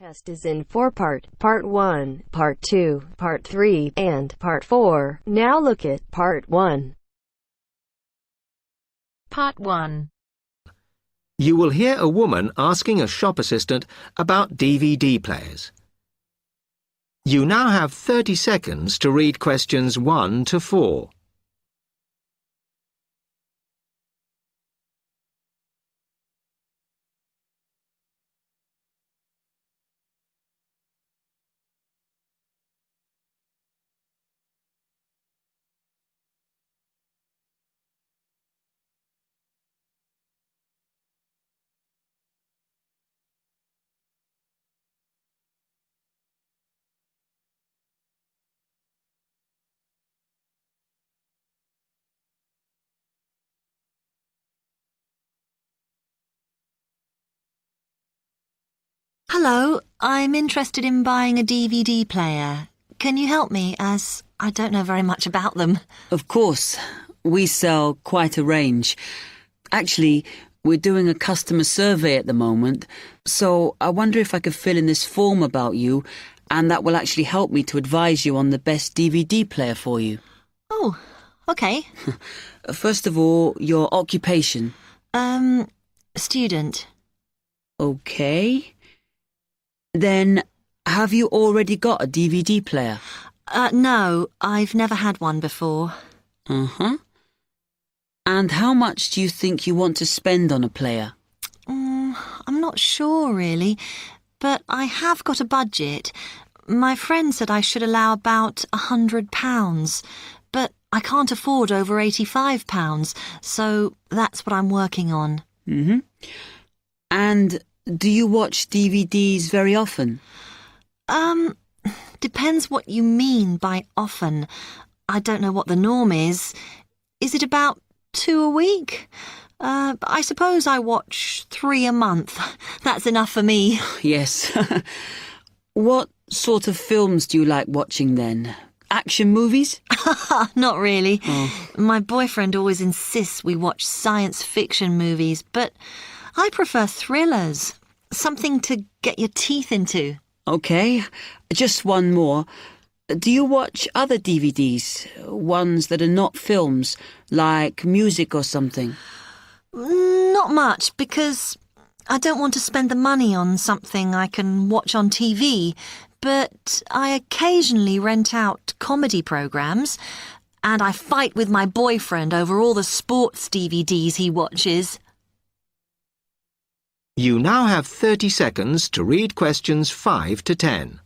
Test is in 4-part, Part 1, Part 2, Part 3, and Part 4. Now look at Part 1. Part 1. You will hear a woman asking a shop assistant about DVD players. You now have 30 seconds to read questions 1 to 4. Hello, I'm interested in buying a DVD player. Can you help me, as I don't know very much about them? Of course. We sell quite a range. Actually, we're doing a customer survey at the moment, so I wonder if I could fill in this form about you, and that will actually help me to advise you on the best DVD player for you. Oh, okay. First of all, your occupation. Student. Okay. Then, have you already got a DVD player? No, I've never had one before. Uh-huh. And how much do you think you want to spend on a player? I'm not sure, really, but I have got a budget. My friend said I should allow about £100, but I can't afford over £85, so that's what I'm working on. Mm-hmm. And do you watch DVDs very often? Depends what you mean by often. I don't know what the norm is. Is it about 2 a week? I suppose I watch 3 a month. That's enough for me. Yes. What sort of films do you like watching then? Action movies? Not really. Oh. My boyfriend always insists we watch science fiction movies, but I prefer thrillers. Something to get your teeth into. Okay, just one more. Do you watch other DVDs? Ones that are not films, like music or something? Not much, because I don't want to spend the money on something I can watch on TV, but I occasionally rent out comedy programs, and I fight with my boyfriend over all the sports DVDs he watches. You now have 30 seconds to read questions 5 to 10.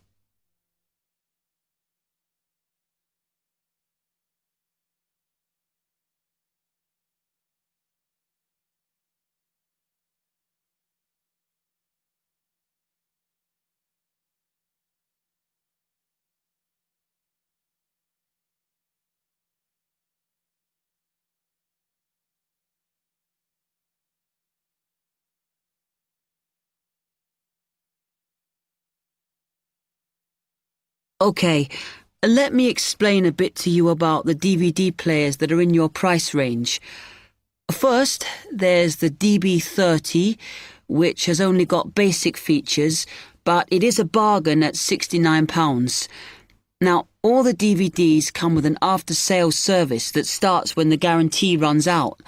Okay, let me explain a bit to you about the DVD players that are in your price range. First, there's the DB30, which has only got basic features, but it is a bargain at £69. Now, all the DVDs come with an after-sales service that starts when the guarantee runs out.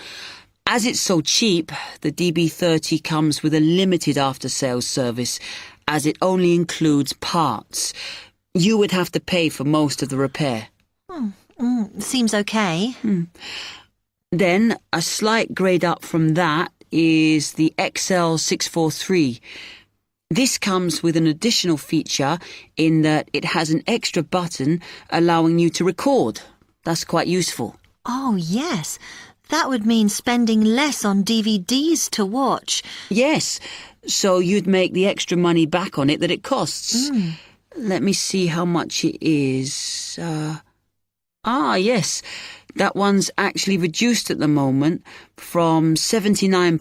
As it's so cheap, the DB30 comes with a limited after-sales service, as it only includes parts. You would have to pay for most of the repair. Seems okay. Then, a slight grade up from that is the XL643. This comes with an additional feature in that it has an extra button allowing you to record. That's quite useful. Oh, yes. That would mean spending less on DVDs to watch. Yes, so you'd make the extra money back on it that it costs. Let me see how much it is. Yes, that one's actually reduced at the moment from £79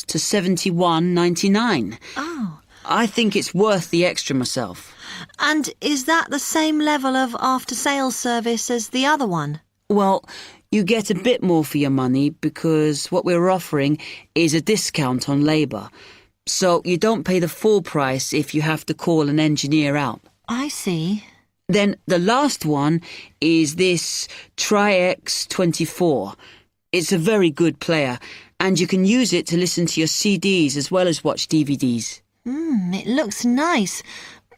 to £71.99. Oh. I think it's worth the extra myself. And is that the same level of after-sales service as the other one? Well, you get a bit more for your money because what we're offering is a discount on labour. So you don't pay the full price if you have to call an engineer out. I see. Then the last one is this Tri-X24. It's a very good player, and you can use it to listen to your CDs as well as watch DVDs. It looks nice,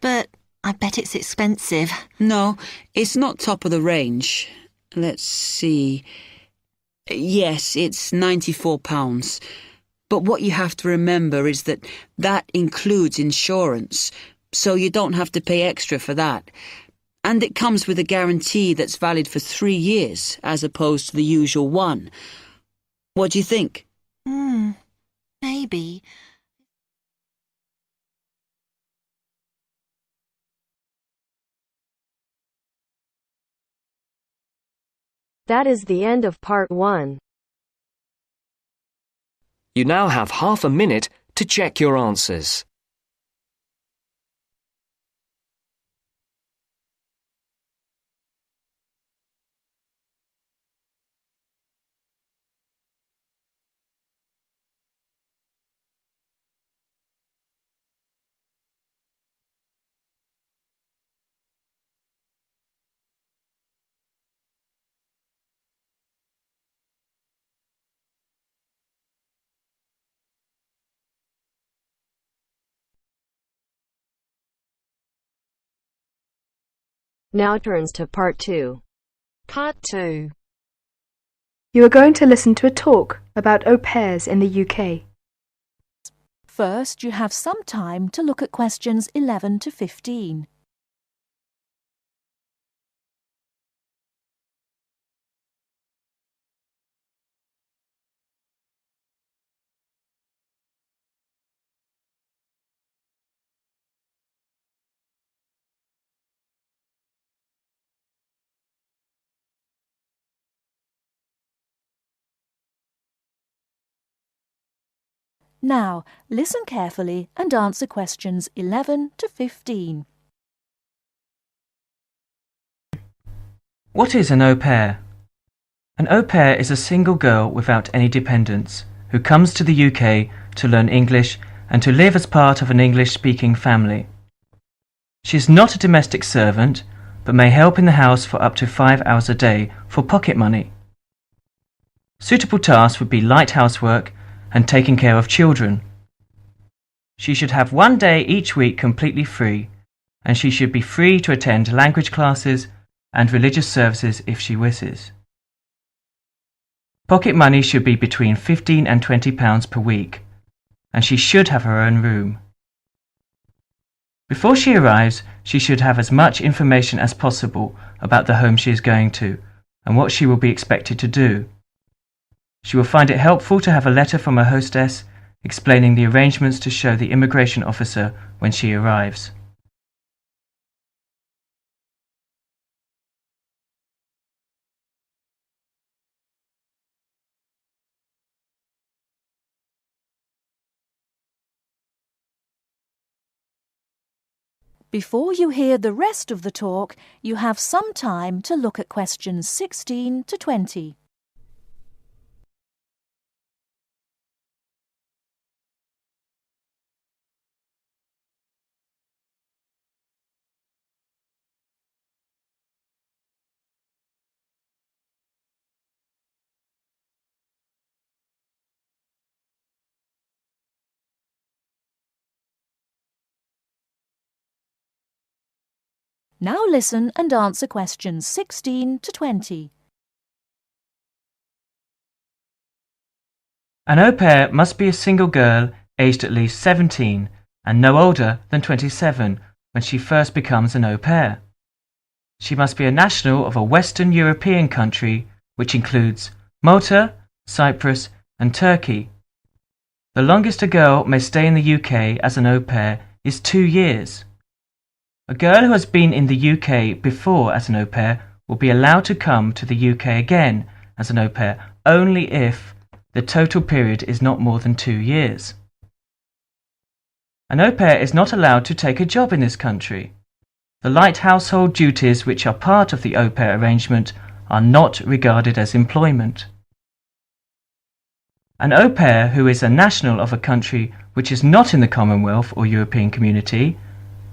but I bet it's expensive. No, it's not top of the range. Let's see. Yes, it's £94. But what you have to remember is that includes insurance, so you don't have to pay extra for that. And it comes with a guarantee that's valid for 3 years, as opposed to the usual one. What do you think? Maybe. That is the end of part 1. You now have half a minute to check your answers. Now turns to part 2. Part 2. You are going to listen to a talk about au pairs in the UK. First, you have some time to look at questions 11 to 15. Now, listen carefully and answer questions 11 to 15. What is an au pair? An au pair is a single girl without any dependents who comes to the UK to learn English and to live as part of an English-speaking family. She is not a domestic servant, but may help in the house for up to 5 hours a day for pocket money. Suitable tasks would be light housework and taking care of children. She should have 1 day each week completely free, and she should be free to attend language classes and religious services if she wishes. Pocket money should be between £15 and £20 per week, and she should have her own room. Before she arrives, she should have as much information as possible about the home she is going to and what she will be expected to do. She will find it helpful to have a letter from her hostess explaining the arrangements to show the immigration officer when she arrives. Before you hear the rest of the talk, you have some time to look at questions 16 to 20. Now listen and answer questions 16 to 20. An au pair must be a single girl aged at least 17 and no older than 27 when she first becomes an au pair. She must be a national of a Western European country, which includes Malta, Cyprus and Turkey. The longest a girl may stay in the UK as an au pair is 2 years. A girl who has been in the UK before as an au pair will be allowed to come to the UK again as an au pair only if the total period is not more than 2 years. An au pair is not allowed to take a job in this country. The light household duties which are part of the au pair arrangement are not regarded as employment. An au pair who is a national of a country which is not in the Commonwealth or European Community,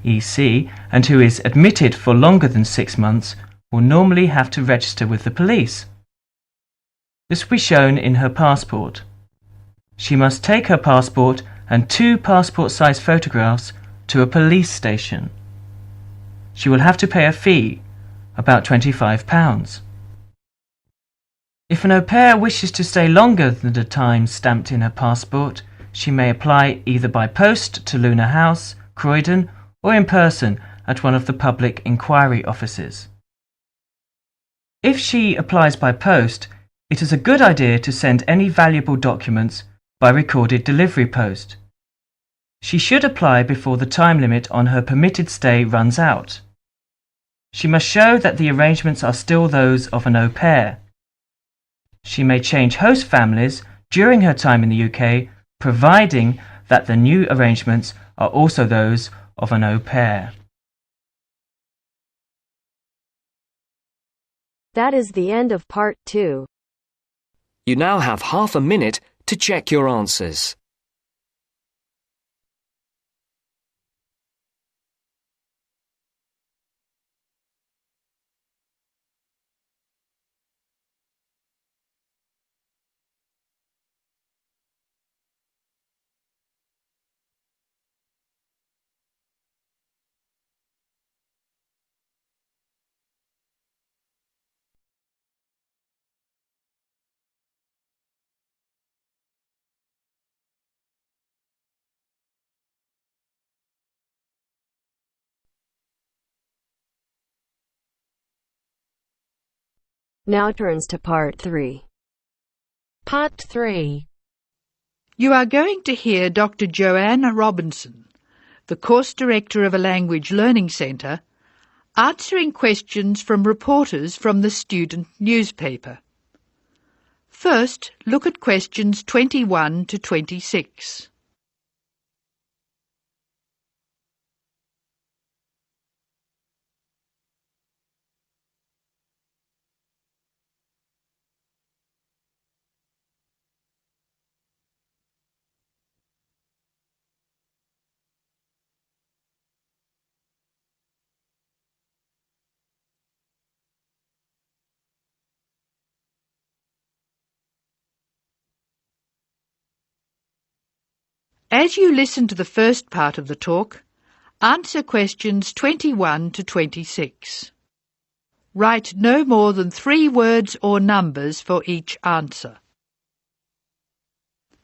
EC, and who is admitted for longer than 6 months will normally have to register with the police. This will be shown in her passport. She must take her passport and 2 passport-size photographs to a police station. She will have to pay a fee, about £25. If an au pair wishes to stay longer than the time stamped in her passport, she may apply either by post to Luna House, Croydon, or in person at one of the public inquiry offices. If she applies by post, it is a good idea to send any valuable documents by recorded delivery post. She should apply before the time limit on her permitted stay runs out. She must show that the arrangements are still those of an au pair. She may change host families during her time in the UK, providing that the new arrangements are also those of an au pair. That is the end of part 2. You now have half a minute to check your answers. Now turns to part 3. Part 3. You are going to hear Dr. Joanne Robinson, the course director of a language learning centre, answering questions from reporters from the student newspaper. First, look at questions 21 to 26. As you listen to the first part of the talk, answer questions 21 to 26. Write no more than 3 words or numbers for each answer.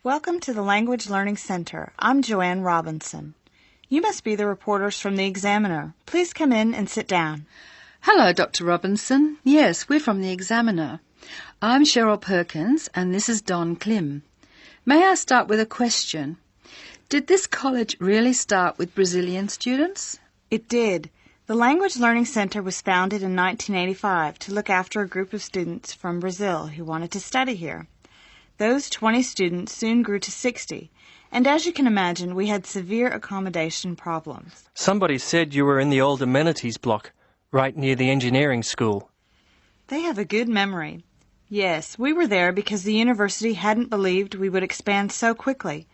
Welcome to the Language Learning Center. I'm Joanne Robinson. You must be the reporters from the Examiner. Please come in and sit down. Hello, Dr. Robinson. Yes, we're from the Examiner. I'm Cheryl Perkins and this is Don Klim. May I start with a question? Did this college really start with Brazilian students? It did. The Language Learning Center was founded in 1985 to look after a group of students from Brazil who wanted to study here. Those 20 students soon grew to 60, and as you can imagine, we had severe accommodation problems. Somebody said you were in the old amenities block, right near the engineering school. They have a good memory. Yes, we were there because the university hadn't believed we would expand so quickly.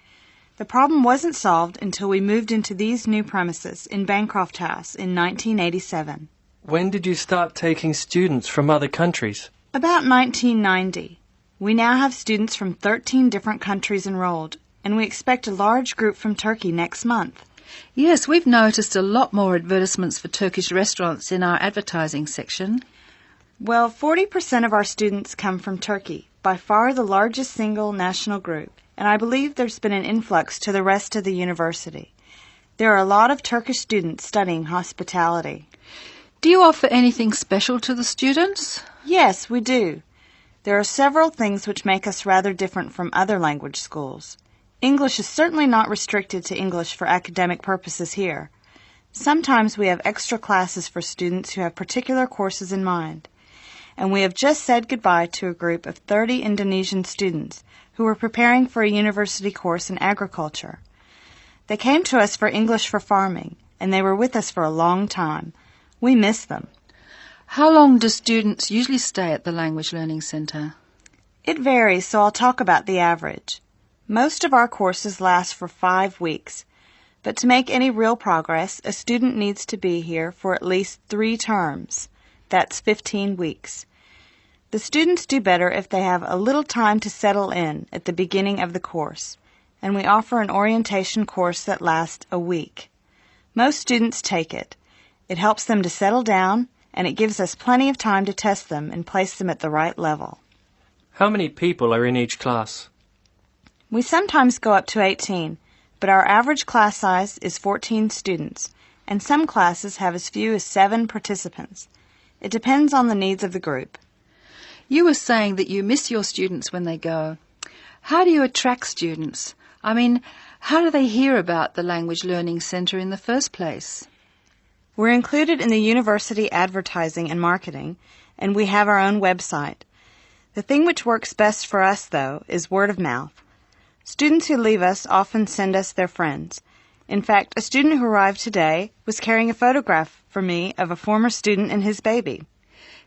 The problem wasn't solved until we moved into these new premises in Bancroft House in 1987. When did you start taking students from other countries? About 1990. We now have students from 13 different countries enrolled, and we expect a large group from Turkey next month. Yes, we've noticed a lot more advertisements for Turkish restaurants in our advertising section. Well, 40% of our students come from Turkey, by far the largest single national group. And I believe there's been an influx to the rest of the university. There are a lot of Turkish students studying hospitality. Do you offer anything special to the students? Yes, we do. There are several things which make us rather different from other language schools. English is certainly not restricted to English for academic purposes here. Sometimes we have extra classes for students who have particular courses in mind. And we have just said goodbye to a group of 30 Indonesian students who were preparing for a university course in agriculture. They came to us for English for farming, and they were with us for a long time. We miss them. How long do students usually stay at the Language Learning Centre? It varies, so I'll talk about the average. Most of our courses last for 5 weeks, but to make any real progress, a student needs to be here for at least 3 terms. That's 15 weeks. The students do better if they have a little time to settle in at the beginning of the course, and we offer an orientation course that lasts a week. Most students take it. It helps them to settle down, and it gives us plenty of time to test them and place them at the right level. How many people are in each class? We sometimes go up to 18, but our average class size is 14 students, and some classes have as few as 7 participants. It depends on the needs of the group. You were saying that you miss your students when they go. How do you attract students? I mean, how do they hear about the Language Learning Centre in the first place? We're included in the university advertising and marketing, and we have our own website. The thing which works best for us, though, is word of mouth. Students who leave us often send us their friends. In fact, a student who arrived today was carrying a photograph for me of a former student and his baby.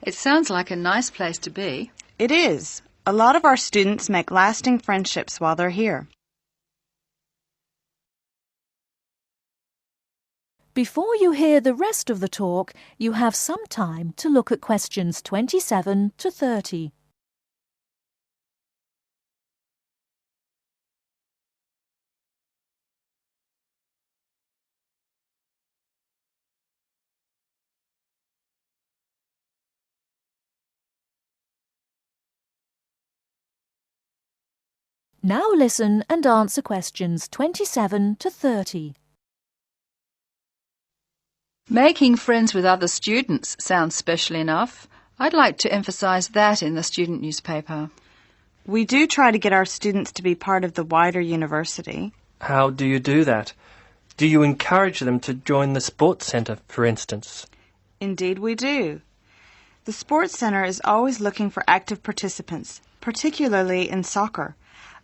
It sounds like a nice place to be. It is. A lot of our students make lasting friendships while they're here. Before you hear the rest of the talk, you have some time to look at questions 27 to 30. Now listen and answer questions 27 to 30. Making friends with other students sounds special enough. I'd like to emphasise that in the student newspaper. We do try to get our students to be part of the wider university. How do you do that? Do you encourage them to join the sports centre, for instance? Indeed we do. The sports centre is always looking for active participants, particularly in soccer.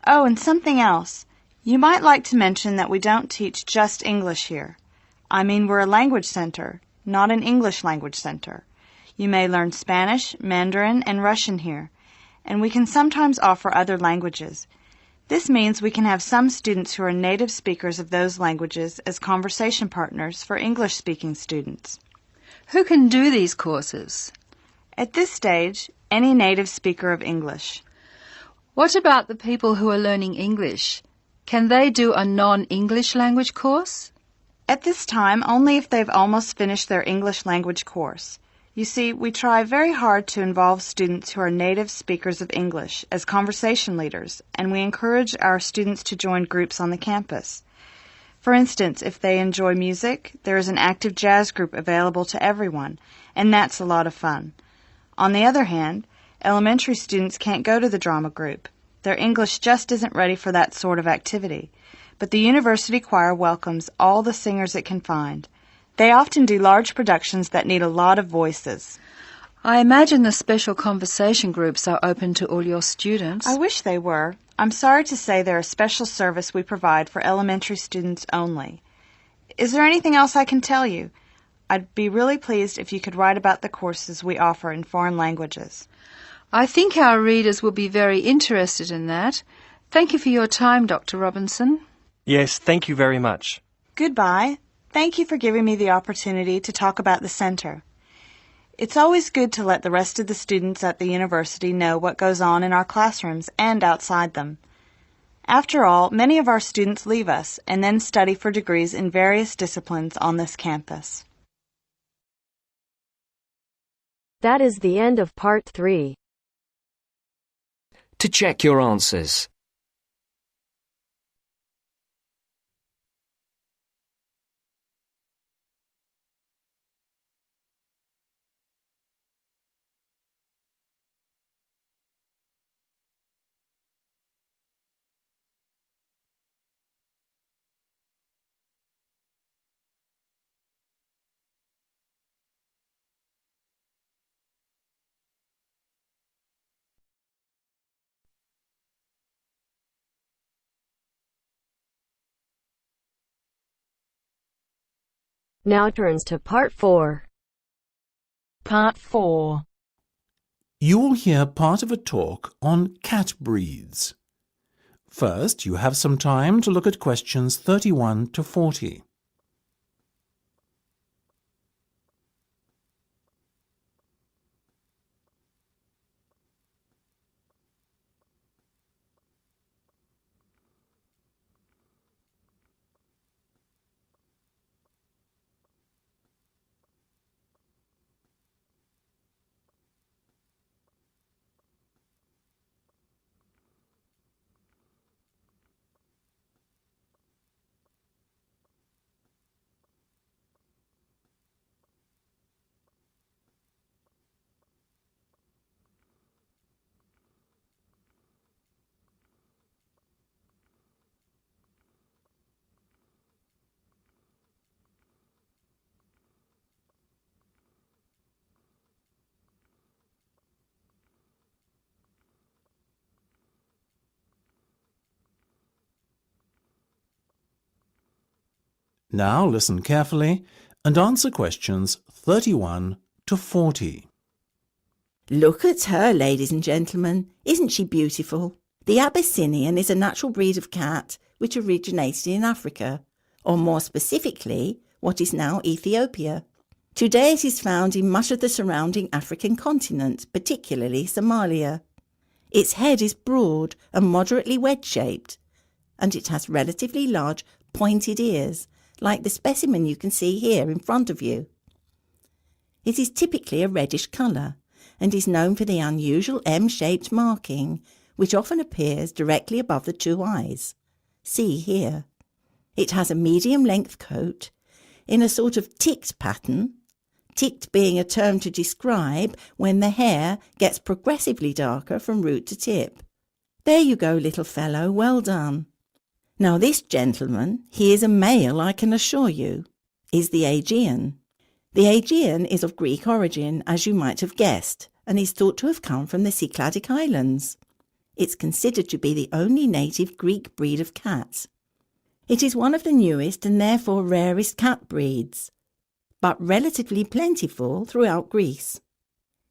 Oh, and something else. You might like to mention that we don't teach just English here. I mean, we're a language center, not an English language center. You may learn Spanish, Mandarin, and Russian here, and we can sometimes offer other languages. This means we can have some students who are native speakers of those languages as conversation partners for English-speaking students. Who can do these courses? At this stage, any native speaker of English. What about the people who are learning English? Can they do a non-English language course? At this time, only if they've almost finished their English language course. You see, we try very hard to involve students who are native speakers of English as conversation leaders, and we encourage our students to join groups on the campus. For instance, if they enjoy music, there is an active jazz group available to everyone, and that's a lot of fun. On the other hand, elementary students can't go to the drama group. Their English just isn't ready for that sort of activity. But the university choir welcomes all the singers it can find. They often do large productions that need a lot of voices. I imagine the special conversation groups are open to all your students. I wish they were. I'm sorry to say they're a special service we provide for elementary students only. Is there anything else I can tell you? I'd be really pleased if you could write about the courses we offer in foreign languages. I think our readers will be very interested in that. Thank you for your time, Dr. Robinson. Yes, thank you very much. Goodbye. Thank you for giving me the opportunity to talk about the center. It's always good to let the rest of the students at the university know what goes on in our classrooms and outside them. After all, many of our students leave us and then study for degrees in various disciplines on this campus. That is the end of part 3. To check your answers. Now turns to part 4. Part 4. You will hear part of a talk on cat breeds. First, you have some time to look at questions 31 to 40. Now listen carefully and answer questions 31 to 40. Look at her, ladies and gentlemen. Isn't she beautiful? The Abyssinian is a natural breed of cat which originated in Africa, or more specifically, what is now Ethiopia. Today it is found in much of the surrounding African continent, particularly Somalia. Its head is broad and moderately wedge-shaped, and it has relatively large pointed ears, like the specimen you can see here in front of you. It is typically a reddish colour and is known for the unusual M-shaped marking, which often appears directly above the two eyes. See here. It has a medium-length coat in a sort of ticked pattern, ticked being a term to describe when the hair gets progressively darker from root to tip. There you go, little fellow, well done. Now this gentleman, he is a male, I can assure you, is the Aegean. The Aegean is of Greek origin, as you might have guessed, and is thought to have come from the Cycladic Islands. It's considered to be the only native Greek breed of cat. It is one of the newest and therefore rarest cat breeds, but relatively plentiful throughout Greece.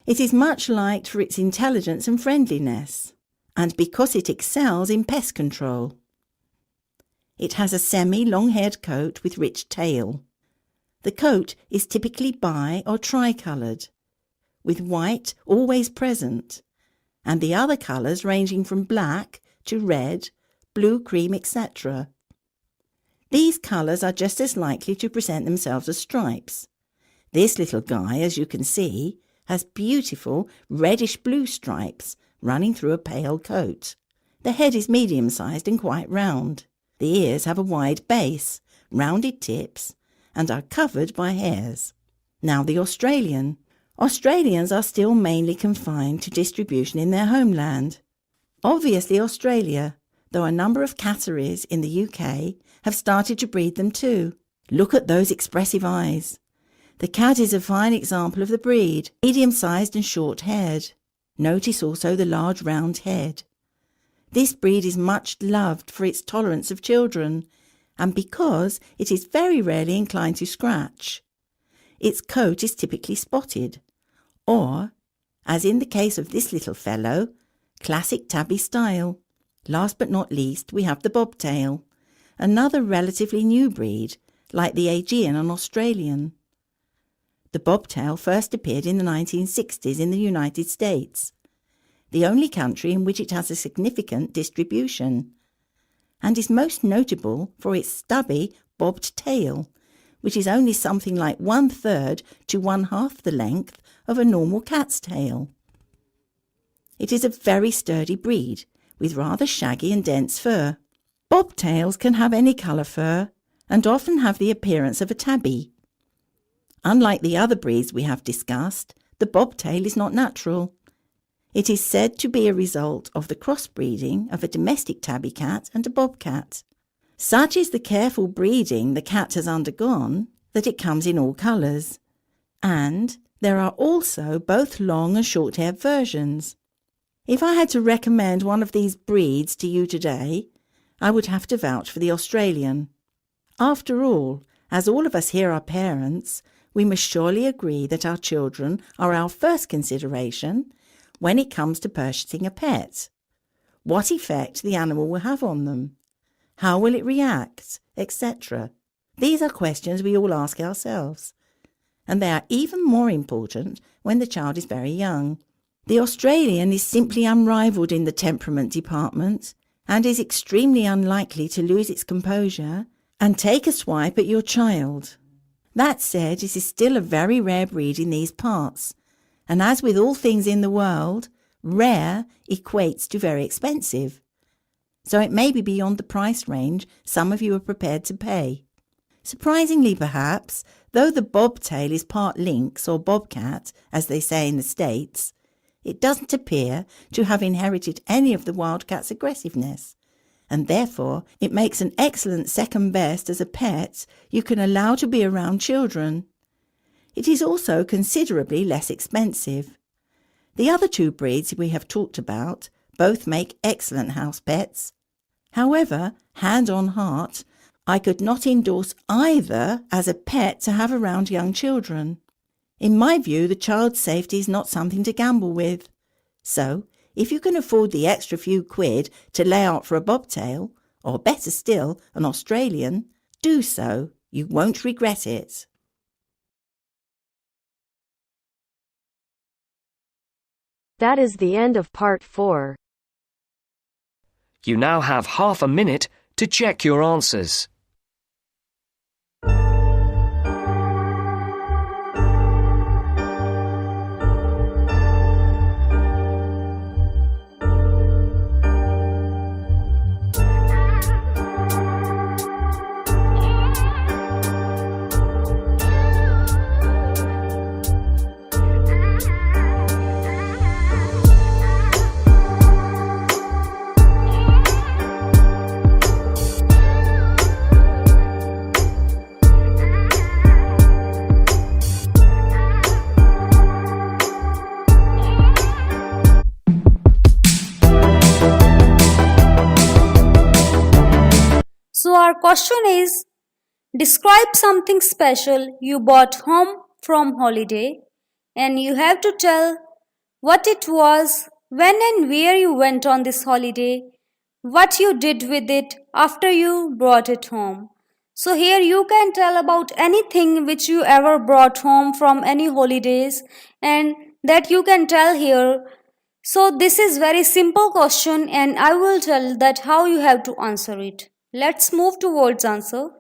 It is much liked for its intelligence and friendliness, and because it excels in pest control. It has a semi-long-haired coat with rich tail. The coat is typically bi- or tri-coloured, with white always present, and the other colours ranging from black to red, blue, cream, etc. These colours are just as likely to present themselves as stripes. This little guy, as you can see, has beautiful reddish-blue stripes running through a pale coat. The head is medium-sized and quite round. The ears have a wide base, rounded tips, and are covered by hairs. Now the Australian. Australians are still mainly confined to distribution in their homeland. Obviously Australia, though a number of catteries in the UK have started to breed them too. Look at those expressive eyes. The cat is a fine example of the breed, medium-sized and short-haired. Notice also the large round head. This breed is much loved for its tolerance of children, and because it is very rarely inclined to scratch. Its coat is typically spotted, or, as in the case of this little fellow, classic tabby style. Last but not least, we have the bobtail, another relatively new breed, like the Aegean and Australian. The bobtail first appeared in the 1960s in the United States, the only country in which it has a significant distribution, and is most notable for its stubby, bobbed tail, which is only something like 1/3 to 1/2 the length of a normal cat's tail. It is a very sturdy breed, with rather shaggy and dense fur. Bobtails can have any colour fur, and often have the appearance of a tabby. Unlike the other breeds we have discussed, the bobtail is not natural. It is said to be a result of the crossbreeding of a domestic tabby cat and a bobcat. Such is the careful breeding the cat has undergone that it comes in all colours, and there are also both long and short-haired versions. If I had to recommend one of these breeds to you today, I would have to vouch for the Australian. After all, as all of us here are parents, we must surely agree that our children are our first consideration when it comes to purchasing a pet? What effect the animal will have on them? How will it react, etc.? These are questions we all ask ourselves, and they are even more important when the child is very young. The Australian is simply unrivalled in the temperament department and is extremely unlikely to lose its composure and take a swipe at your child. That said, it is still a very rare breed in these parts, and as with all things in the world, rare equates to very expensive. So it may be beyond the price range some of you are prepared to pay. Surprisingly perhaps, though the bobtail is part lynx or bobcat, as they say in the States, it doesn't appear to have inherited any of the wildcat's aggressiveness, and therefore it makes an excellent second best as a pet you can allow to be around children. It is also considerably less expensive. The other two breeds we have talked about both make excellent house pets. However, hand on heart, I could not endorse either as a pet to have around young children. In my view, the child's safety is not something to gamble with. So, if you can afford the extra few quid to lay out for a bobtail, or better still, an Australian, do so. You won't regret it. That is the end of part 4. You now have half a minute to check your answers. So our question is, describe something special you brought home from holiday, and you have to tell what it was, when and where you went on this holiday, what you did with it after you brought it home. So here you can tell about anything which you ever brought home from any holidays, and that you can tell here. So this is very simple question, and I will tell that how you have to answer it. Let's move towards answer.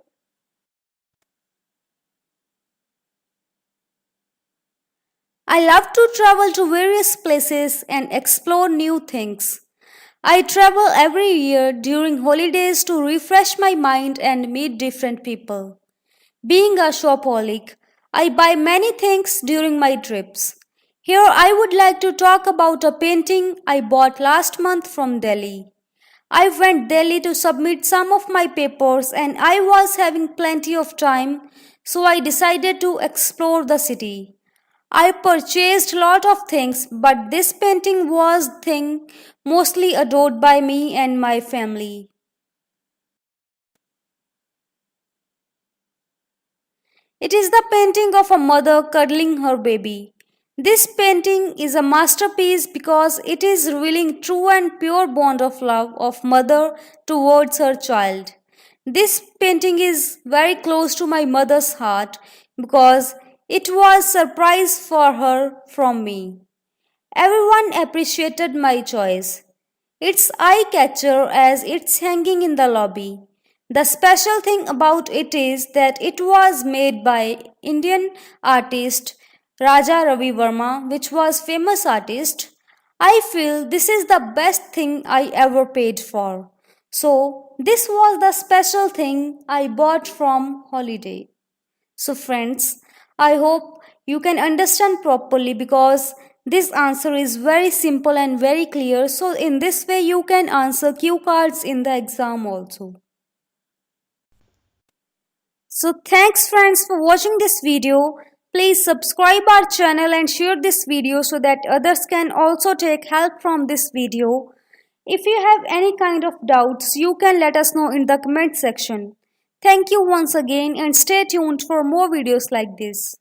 I love to travel to various places and explore new things. I travel every year during holidays to refresh my mind and meet different people. Being a shopaholic, I buy many things during my trips. Here I would like to talk about a painting I bought last month from Delhi. I went Delhi to submit some of my papers and I was having plenty of time, so I decided to explore the city. I purchased a lot of things, but this painting was the thing mostly adored by me and my family. It is the painting of a mother cuddling her baby. This painting is a masterpiece because it is revealing true and pure bond of love of mother towards her child. This painting is very close to my mother's heart because it was a surprise for her from me. Everyone appreciated my choice. It's eye-catcher as it's hanging in the lobby. The special thing about it is that it was made by Indian artist Raja Ravi Verma, which was famous artist. I feel this is the best thing I ever paid for. So this was the special thing I bought from holiday. So friends, I hope you can understand properly because this answer is very simple and very clear. So in this way you can answer cue cards in the exam also. So thanks friends for watching this video. Please subscribe our channel and share this video so that others can also take help from this video. If you have any kind of doubts, you can let us know in the comment section. Thank you once again and stay tuned for more videos like this.